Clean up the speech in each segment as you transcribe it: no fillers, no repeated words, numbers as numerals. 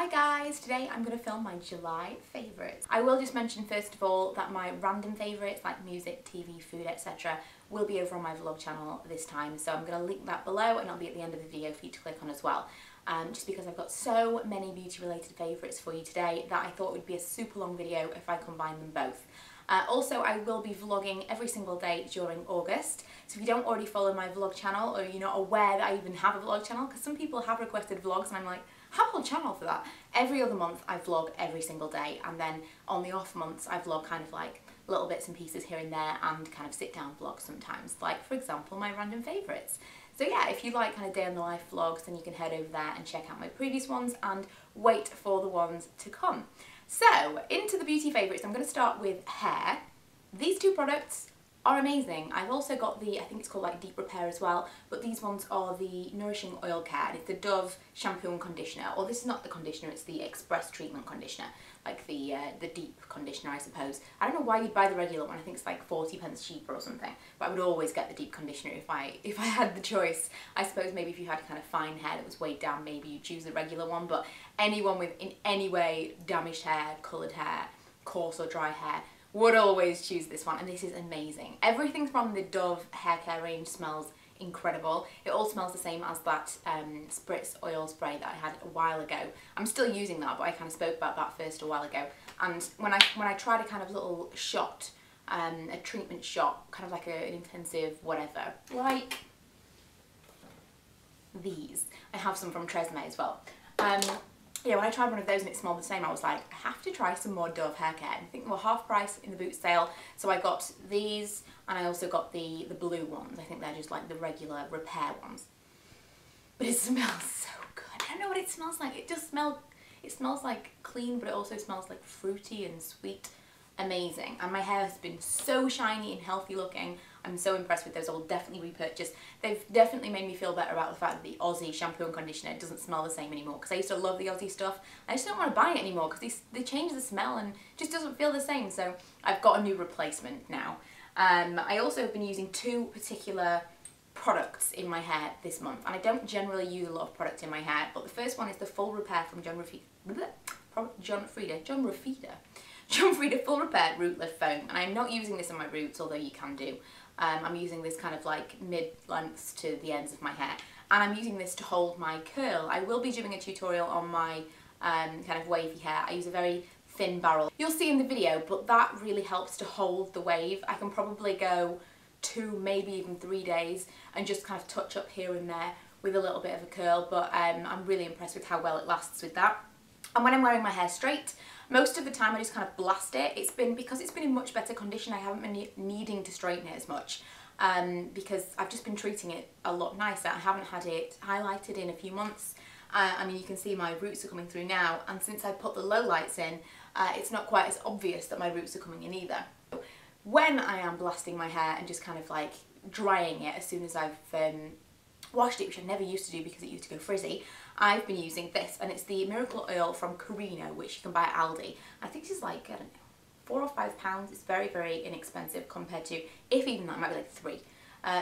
Hi guys, today I'm going to film my July favourites. I will just mention first of all that my random favourites like music, TV, food, etc. will be over on my vlog channel this time, so I'm going to link that below and it'll be at the end of the video for you to click on as well. Just because I've got so many beauty related favourites for you today that I thought it would be a super long video if I combined them both. Also, I will be vlogging every single day during August, so if you don't already follow my vlog channel or you're not aware that I even have a vlog channel, because some people have requested vlogs and I'm like, I have a whole channel for that. Every other month I vlog every single day, and then on the off months I vlog kind of like little bits and pieces here and there and kind of sit down vlogs sometimes, like for example my random favourites. So yeah, if you like kind of day in the life vlogs, then you can head over there and check out my previous ones and wait for the ones to come. So, into the beauty favourites, I'm going to start with hair. These two products are amazing. I've also got the, I think it's called like Deep Repair as well, but these ones are the Nourishing Oil Care, and it's the Dove shampoo and conditioner, or this is not the conditioner, it's the Express Treatment Conditioner, like the deep conditioner I suppose. I don't know why you'd buy the regular one, I think it's like 40p cheaper or something, but I would always get the deep conditioner if I had the choice. I suppose maybe if you had kind of fine hair that was weighed down, maybe you'd choose the regular one, but anyone with in any way damaged hair, coloured hair, coarse or dry hair, would always choose this one, and this is amazing. Everything from the Dove hair care range smells incredible. It all smells the same as that spritz oil spray that I had a while ago. I'm still using that, but I kind of spoke about that first a while ago. And when I tried a kind of little shot, a treatment shot, kind of like an intensive whatever, like these. I have some from Tresemme as well. Yeah, when I tried one of those and it smelled the same, I was like, I have to try some more Dove hair care. And I think they were half price in the Boots sale, so I got these, and I also got the blue ones. I think they're just like the regular repair ones. But it smells so good. I don't know what it smells like. It smells like clean, but it also smells like fruity and sweet. Amazing. And my hair has been so shiny and healthy looking. I'm so impressed with those. I will definitely repurchase. They've definitely made me feel better about the fact that the Aussie shampoo and conditioner doesn't smell the same anymore, because I used to love the Aussie stuff. I just don't want to buy it anymore because they change the smell and just doesn't feel the same. So I've got a new replacement now. I also have been using two particular products in my hair this month, and I don't generally use a lot of product in my hair, but the first one is the Full Repair from John Frieda Full Repair Root Lift Foam, and I'm not using this on my roots, although you can do. I'm using this kind of like mid-lengths to the ends of my hair, and I'm using this to hold my curl. I will be doing a tutorial on my kind of wavy hair. I use a very thin barrel. You'll see in the video, but that really helps to hold the wave. I can probably go 2, maybe even 3 days and just kind of touch up here and there with a little bit of a curl, but I'm really impressed with how well it lasts with that. And when I'm wearing my hair straight, most of the time I just kind of blast it. Because it's been in much better condition, I haven't been needing to straighten it as much, because I've just been treating it a lot nicer. I haven't had it highlighted in a few months. I mean, you can see my roots are coming through now, and since I put the low lights in, it's not quite as obvious that my roots are coming in either. When I am blasting my hair and just kind of like drying it as soon as I've washed it, which I never used to do because it used to go frizzy, I've been using this, and it's the Miracle Oil from Carino, which you can buy at Aldi. I think this is like, I don't know, £4 or £5. It's very, very inexpensive compared to, if even that, it might be like 3.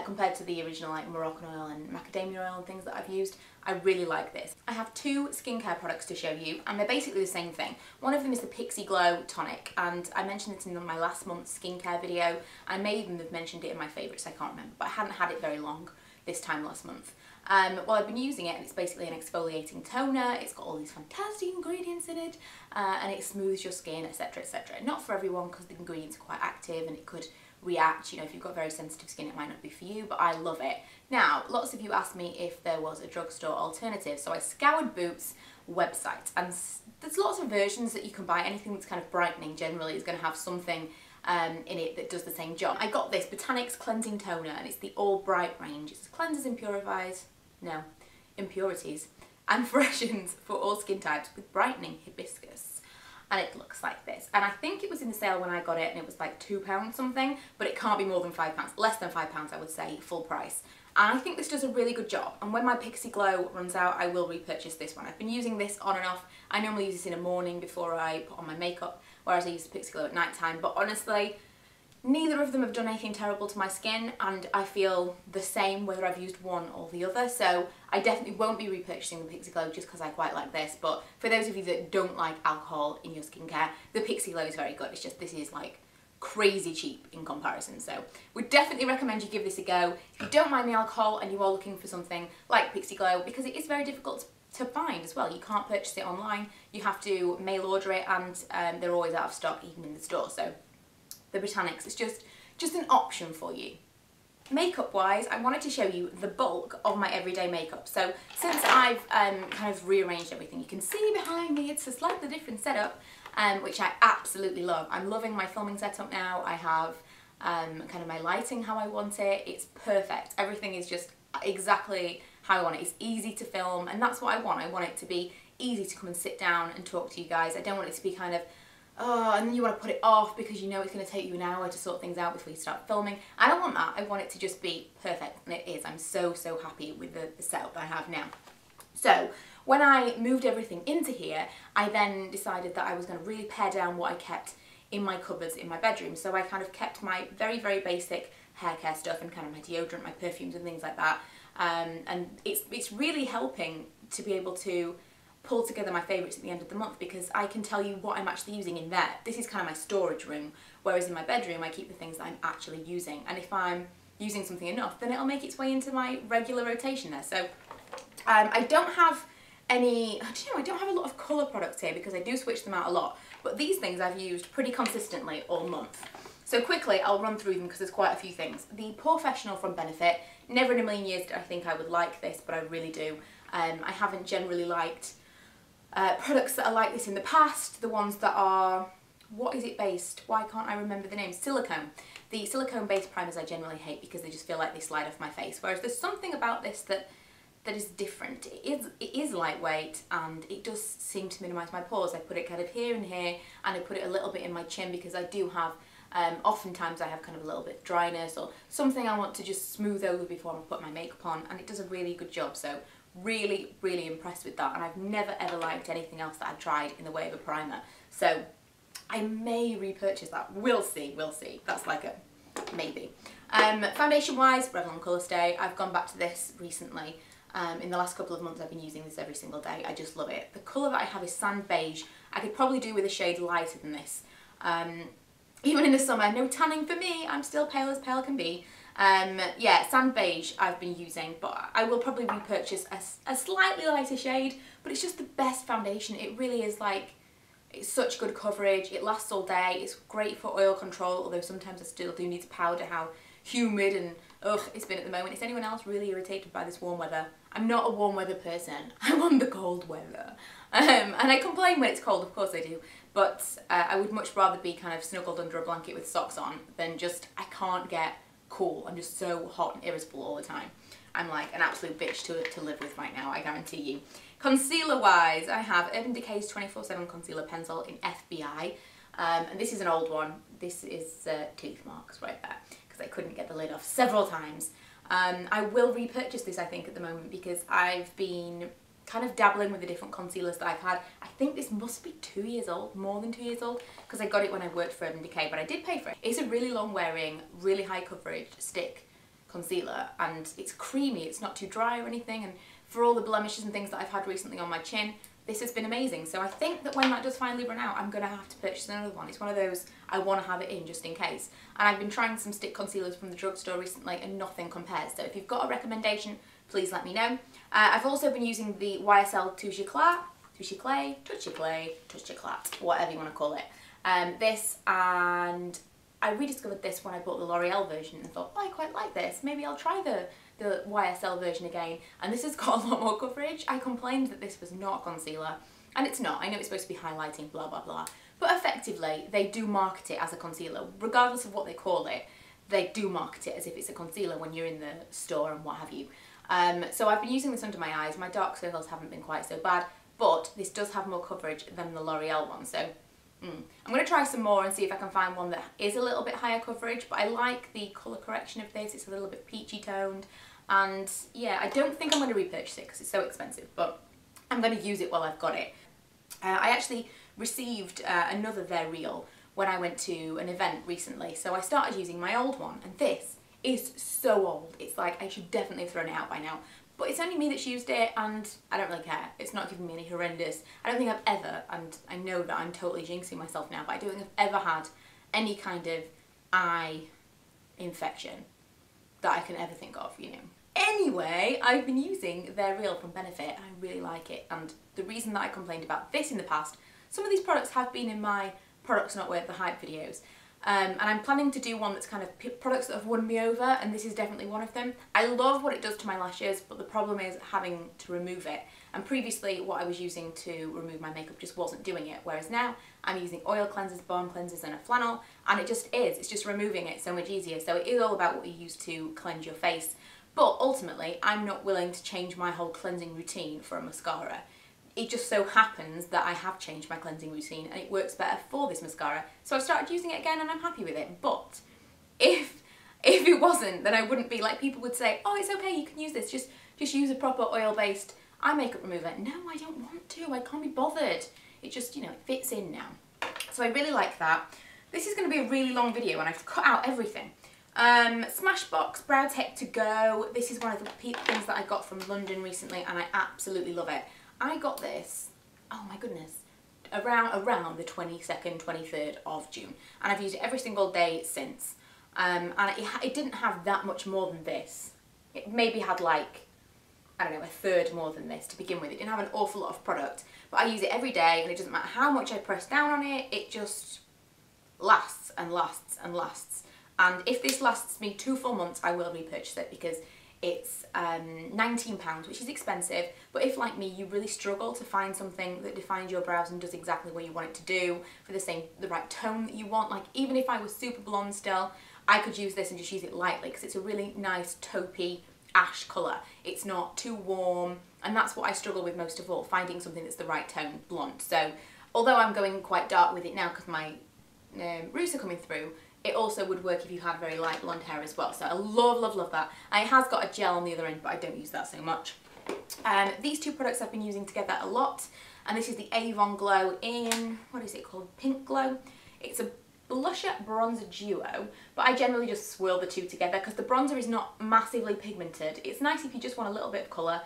Compared to the original like Moroccan oil and macadamia oil and things that I've used. I really like this. I have 2 skincare products to show you, and they're basically the same thing. One of them is the Pixie Glow Tonic, and I mentioned it in my last month's skincare video. I may even have mentioned it in my favourites, I can't remember, but I hadn't had it very long this time last month. Well, I've been using it, and it's basically an exfoliating toner. It's got all these fantastic ingredients in it, and it smooths your skin, etc, etc. Not for everyone, because the ingredients are quite active and it could react. You know, if you've got very sensitive skin, it might not be for you, but I love it. Now, lots of you asked me if there was a drugstore alternative, so I scoured Boots' website, and there's lots of versions that you can buy. Anything that's kind of brightening generally is going to have something in it that does the same job. I got this Botanics Cleansing Toner, and it's the All Bright range. It cleanses impurities and freshens for all skin types with brightening hibiscus. And it looks like this. And I think it was in the sale when I got it, and it was like £2 something, but it can't be more than £5. Less than £5, I would say, full price. And I think this does a really good job. And when my Pixie Glow runs out, I will repurchase this one. I've been using this on and off. I normally use this in the morning before I put on my makeup, whereas I use the Pixie Glow at night time. But honestly, Neither of them have done anything terrible to my skin, and I feel the same whether I've used one or the other, so I definitely won't be repurchasing the Pixie Glow just because I quite like this. But for those of you that don't like alcohol in your skincare, the Pixie Glow is very good. It's just this is like crazy cheap in comparison, so would definitely recommend you give this a go if you don't mind the alcohol and you are looking for something like Pixie Glow, because it is very difficult to find as well. You can't purchase it online, you have to mail order it, and they're always out of stock even in the store. So the Botanics is just an option for you. Makeup wise, I wanted to show you the bulk of my everyday makeup. So since I've kind of rearranged everything, you can see behind me it's a slightly different setup, which I absolutely love. I'm loving my filming setup now. I have kind of my lighting how I want it. It's perfect. Everything is just exactly how I want it. It's easy to film, and that's what I want. I want it to be easy to come and sit down and talk to you guys. I don't want it to be kind of, oh, and then you want to put it off because you know it's going to take you an hour to sort things out before you start filming. I don't want that. I want it to just be perfect, and it is. I'm so happy with the setup I have now. So when I moved everything into here, I then decided that I was going to really pare down what I kept in my cupboards in my bedroom. So I kind of kept my very basic hair care stuff and kind of my deodorant, my perfumes and things like that. And it's really helping to be able to pull together my favourites at the end of the month, because I can tell you what I'm actually using in there. This is kind of my storage room, whereas in my bedroom I keep the things that I'm actually using, and if I'm using something enough then it'll make its way into my regular rotation there. So I don't have any, I don't have a lot of colour products here because I do switch them out a lot, but these things I've used pretty consistently all month. So quickly I'll run through them because there's quite a few things. The Professional from Benefit, never in a million years did I think I would like this, but I really do. I haven't generally liked products that are like this in the past. The ones that are, what is it based? Why can't I remember the name? Silicone. The silicone based primers I generally hate because they just feel like they slide off my face, whereas there's something about this that is different. It is lightweight, and it does seem to minimise my pores. I put it kind of here and here, and I put it a little bit in my chin because I do have, oftentimes I have kind of a little bit of dryness or something I want to just smooth over before I put my makeup on, and it does a really good job. So really impressed with that, and I've never ever liked anything else that I've tried in the way of a primer. So I may repurchase that. We'll see. That's like a maybe. Foundation wise, Revlon Colour Stay. I've gone back to this recently. In the last couple of months I've been using this every single day. I just love it. The colour that I have is Sand Beige. I could probably do with a shade lighter than this. Even in the summer, no tanning for me. I'm still pale as pale can be. Yeah, Sand Beige I've been using, but I will probably repurchase a slightly lighter shade, but it's just the best foundation. It really is, like, it's such good coverage, it lasts all day, it's great for oil control, although sometimes I still do need to powder how humid and ugh it's been at the moment. Is anyone else really irritated by this warm weather? I'm not a warm weather person, I want the cold weather. And I complain when it's cold, of course I do, but I would much rather be kind of snuggled under a blanket with socks on than just, I can't get cool. I'm just so hot and irritable all the time. I'm like an absolute bitch to live with right now, I guarantee you. Concealer wise, I have Urban Decay's 24/7 Concealer Pencil in FBI. And this is an old one. This is teeth marks right there, because I couldn't get the lid off several times. I will repurchase this I think at the moment because I've been kind of dabbling with the different concealers that I've had. I think this must be 2 years old, more than 2 years old, because I got it when I worked for Urban Decay, but I did pay for it. It's a really long wearing, really high coverage stick concealer, and it's creamy, it's not too dry or anything, and for all the blemishes and things that I've had recently on my chin, this has been amazing. So I think that when that does finally run out, I'm going to have to purchase another one. It's one of those, I want to have it in just in case. And I've been trying some stick concealers from the drugstore recently and nothing compares. So if you've got a recommendation, please let me know. I've also been using the YSL Touche Eclat, whatever you want to call it. This, and I rediscovered this when I bought the L'Oreal version and thought, oh, I quite like this. Maybe I'll try the YSL version again, and this has got a lot more coverage. I complained that this was not a concealer, and it's not. I know it's supposed to be highlighting, blah blah blah, but effectively they do market it as a concealer. Regardless of what they call it, they do market it as if it's a concealer when you're in the store and what have you. So I've been using this under my eyes. My dark circles haven't been quite so bad, but this does have more coverage than the L'Oreal one, so I'm going to try some more and see if I can find one that is a little bit higher coverage, but I like the colour correction of this. It's a little bit peachy toned, and yeah, I don't think I'm going to repurchase it because it's so expensive, but I'm going to use it while I've got it. I actually received another They're Real when I went to an event recently. So I started using my old one, and this is so old. It's like I should definitely have thrown it out by now. But it's only me that's used it, and I don't really care. It's not giving me any horrendous. I don't think I've ever, and I know that I'm totally jinxing myself now, but I don't think I've ever had any kind of eye infection that I can ever think of, you know. Anyway, I've been using their Real from Benefit, and I really like it. And the reason that I complained about this in the past, some of these products have been in my products not worth the hype videos. And I'm planning to do one that's kind of products that have won me over, and this is definitely one of them. I love what it does to my lashes, but the problem is having to remove it. And previously what I was using to remove my makeup just wasn't doing it, whereas now I'm using oil cleansers, balm cleansers and a flannel, and it just is. It's just removing it so much easier. So it is all about what you use to cleanse your face. But ultimately, I'm not willing to change my whole cleansing routine for a mascara. It just so happens that I have changed my cleansing routine and it works better for this mascara. So I've started using it again and I'm happy with it. But if it wasn't, then I wouldn't be like people would say, oh, it's okay, you can use this. Just use a proper oil-based eye makeup remover. No, I don't want to. I can't be bothered. It just, you know, it fits in now. So I really like that. This is going to be a really long video and I've cut out everything. Smashbox Brow Tech to Go. This is one of the things that I got from London recently and I absolutely love it. I got this, oh my goodness, around the 22nd, 23rd of June, and I've used it every single day since. And it didn't have that much more than this. It maybe had like, I don't know, a third more than this to begin with. It didn't have an awful lot of product, but I use it every day and it doesn't matter how much I press down on it, it just lasts and lasts and lasts. And if this lasts me 2 full months, I will repurchase it because it's £19, which is expensive, but if, like me, you really struggle to find something that defines your brows and does exactly what you want it to do for the right tone that you want, like even if I was super blonde still, I could use this and just use it lightly because it's a really nice taupey ash colour. It's not too warm, and that's what I struggle with most of all, finding something that's the right tone blonde. So although I'm going quite dark with it now because my roots are coming through, it also would work if you had very light blonde hair as well. So I love, love, love that. And it has got a gel on the other end, but I don't use that so much. These two products I've been using together a lot. And this is the Avon Glow in, what is it called? Pink Glow. It's a blusher bronzer duo, but I generally just swirl the two together because the bronzer is not massively pigmented. It's nice if you just want a little bit of colour.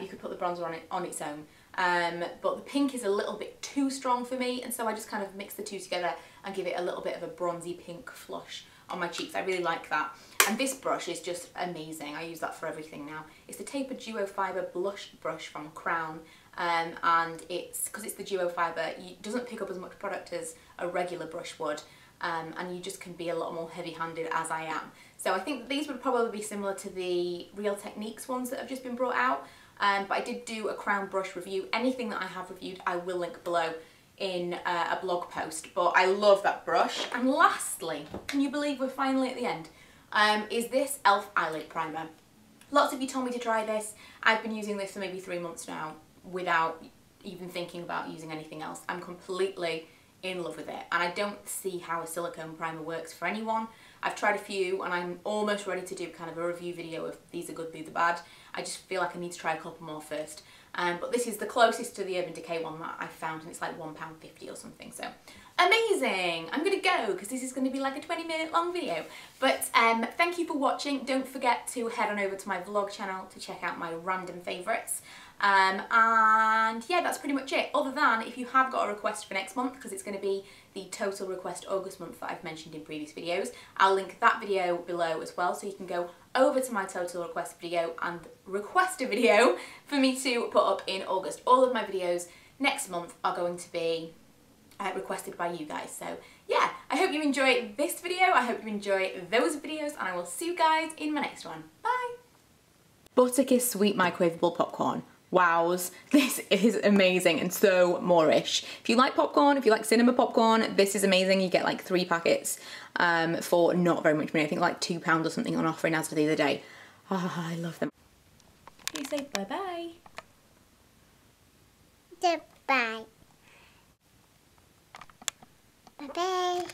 You could put the bronzer on its own. But the pink is a little bit too strong for me, and so I just kind of mix the two together and give it a little bit of a bronzy pink flush on my cheeks. I really like that. And this brush is just amazing. I use that for everything now. It's the Tapered Duo Fibre Blush Brush from Crown, and it's, because it's the duo fibre, it doesn't pick up as much product as a regular brush would, and you just can be a lot more heavy-handed as I am. So I think these would probably be similar to the Real Techniques ones that have just been brought out. But I did do a Crown brush review. Anything that I have reviewed I will link below in a blog post, but I love that brush. And lastly, can you believe we're finally at the end, is this e.l.f. eyelid primer. Lots of you told me to try this. I've been using this for maybe 3 months now without even thinking about using anything else. I'm completely in love with it, and I don't see how a silicone primer works for anyone. I've tried a few and I'm almost ready to do kind of a review video of these are good, these are bad. I just feel like I need to try a couple more first. But this is the closest to the Urban Decay one that I found, and it's like £1.50 or something, so amazing! I'm gonna go because this is going to be like a 20-minute long video. But thank you for watching. Don't forget to head on over to my vlog channel to check out my random favourites. And yeah, that's pretty much it, other than if you have got a request for next month, because it's going to be the Total Request August month that I've mentioned in previous videos. I'll link that video below as well, so you can go over to my Total Request video and request a video for me to put up in August. All of my videos next month are going to be requested by you guys. So yeah, I hope you enjoy this video, I hope you enjoy those videos, and I will see you guys in my next one. Bye! Butterkiss Sweet Microwavable Popcorn. Wows, this is amazing and so Moorish. If you like popcorn, if you like cinema popcorn, this is amazing. You get like 3 packets for not very much money. I think like £2 or something on offer in Asda the other day. Oh, I love them. You say bye-bye. Goodbye. Bye-bye.